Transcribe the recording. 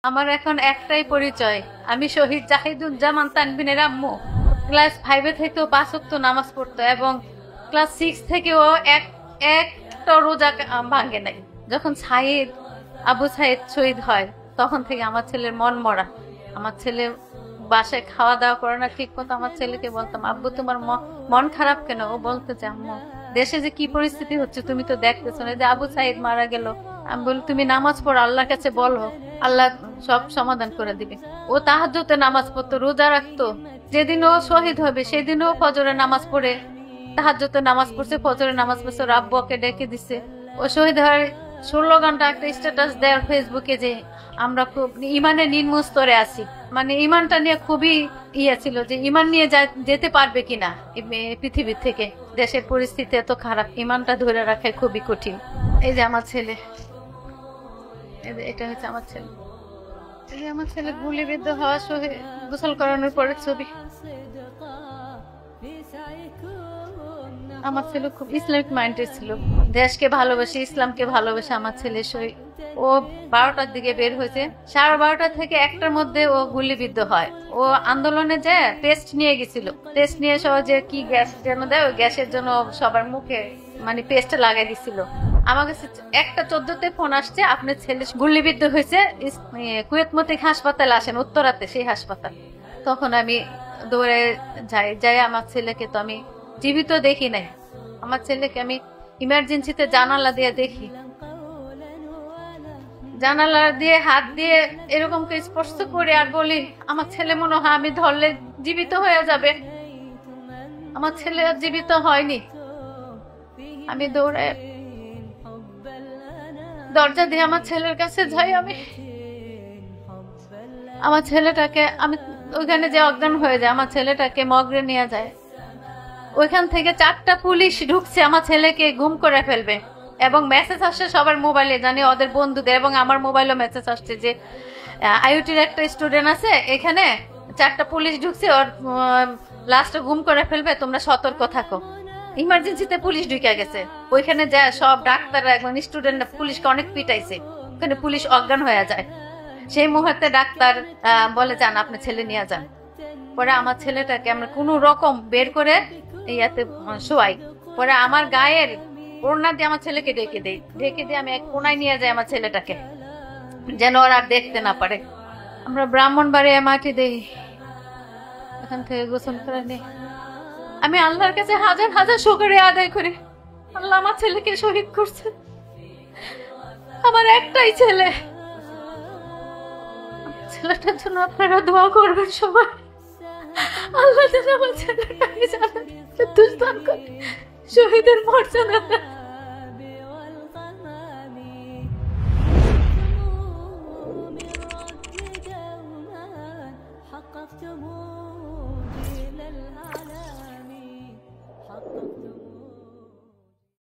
আমার এখন একটাই পরিচয়, আমি শহীদ জাহিদুজ্জামান তানভীরের আম্মু। ক্লাস 5 থেকেও 5 ওয়াক্ত নামাজ পড়তো এবং ক্লাস 6 থেকেও একটা রোজা ভাঙে নাই। যখন আবু সাইদ শহীদ হয় তখন থেকে আমার ছেলের মন মরা। আমার ছেলে বাসায় খাওয়া দাওয়া করে না ঠিক মতো। আমার ছেলেকে বলতাম, আব্বু তোমার মন খারাপ কেন? ও বলতে যে আম্মু দেশে যে কি পরিস্থিতি হচ্ছে তুমি তো দেখতেছো না, যে আবু সাইদ মারা গেল। আমি বলি তুমি নামাজ পড়ো, আল্লাহর কাছে বলো, আল্লাহ সব সমাধান করে দিবে। ও তাহাজ্জুদে নামাজ পড়তো, রোজা রাখতো। যেদিন ও শহীদ হবে সেদিনও ফজরে নামাজ পড়ে, তাহাজ্জুদে নামাজ পড়ছে, ফজরে নামাজ পড়ছে, ওর আব্বু ওকে ডেকে দিছে। ও শহীদ হয় 16 ঘন্টা একটা স্ট্যাটাস দেয় ফেসবুকে যে আমরা খুব ইমানের নিম্ন স্তরে আছি। মানে ইমানটা নিয়ে খুবই ছিল যে ইমান নিয়ে যেতে পারবে কিনা পৃথিবীর থেকে। দেশের পরিস্থিতি এত খারাপ, ইমানটা ধরে রাখা খুবই কঠিন। এই যে আমার ছেলে, এটা হচ্ছে আমার ছেলে। এই যে আমার ছেলে গুলিবিদ্ধ হওয়া শহীদ গোসল করানোর পরের ছবি। আমার ছেলে খুব ইসলামিক মাইন্ডেড ছিল, দেশকে ভালোবাসে, ইসলামকে ভালোবাসে। আমার ছেলে ও 12টার দিকে বের হয়েছে, 12:30 থেকে 1টার মধ্যে ও গুলিবিদ্ধ হয়। ও আন্দোলনে যে টেস্ট নিয়ে গেছিল, টেস্ট নিয়ে সহ যে কি গ্যাস যেন দেয়, ওই গ্যাসের জন্য সবার মুখে মানে পেস্ট লাগাই দিছিল। আমার কাছে 1:14-তে ফোন আসছে, আপনার ছেলে গুলিবিদ্ধ হয়েছে, কুয়েত মতিক হাসপাতালে আসেন, উত্তরাতে সেই হাসপাতাল। তখন আমি দৌড়ে যাই আমার ছেলেকে তো আমি জীবিত দেখি নাই। আমার ছেলেকে আমি ইমার্জেন্সিতে জানালা দিয়ে দেখি, জানালা দিয়ে হাত দিয়ে এরকম স্পর্শ করে আর বলি আমার ছেলে মনে হয় আমি ধরলে জীবিত হয়ে যাবে। আমার ছেলে আর জীবিত হয়নি। আমি দৌড়ে দরজা দিয়ে আমার ছেলের কাছে যাই। আমি আমার ছেলেটাকে আমি ওইখানে যে অজ্ঞান হয়ে যায়, আমার ছেলেটাকে মর্গে নিয়ে যায়। ওইখান থেকে 4টা পুলিশ ঢুকছে আমার ছেলেকে গুম করে ফেলবে, এবং মেসেজ আসছে সবার মোবাইলে, জানি ওদের বন্ধুদের, এবং আমার মোবাইলও মেসেজ আসছে যে আইইউটির একটা স্টুডেন্ট আছে এখানে, 4টা পুলিশ ঢুকছে, ওর লাস্টে গুম করে ফেলবে, তোমরা সতর্ক থাকো। ইমার্জেন্সিতে পুলিশ ঢুকে গেছে। ওইখানে যায় সব ডাক্তাররা এবং স্টুডেন্ট পুলিশকে অনেক পিটাইছে, ওখানে পুলিশ অজ্ঞান হয়ে যায়। সেই মুহূর্তে ডাক্তার বলে যান আপনি ছেলে নিয়ে যান। পরে আমার ছেলেটাকে আমরা কোনো রকম বের করে ইয়াতে শোয়াই। পরে আমার গায়ের ওড়না দিয়ে আমার ছেলেকে ঢেকে দিয়ে আমি এক কোনায় নিয়ে যাই আমার ছেলেটাকে, যেন ওরা আর দেখতে না পারে। আমরা ব্রাহ্মণবাড়িয়ায় মাটি দেই, এখান থেকে গোসল করে নিই। আমি আল্লাহর কাছে হাজার হাজার শুকরিয়া আদায় করি, আল্লাহ আমার ছেলেকে শহীদ করছে। আমার একটাই ছেলে, ছেলেটার জন্য আপনারা দোয়া করবেন সবাই। আল্লাহ যেন আমার ছেলেটাকে দুষ্টান করে শহীদের মর্যাদা। حققتم جيل الأعلام حققتم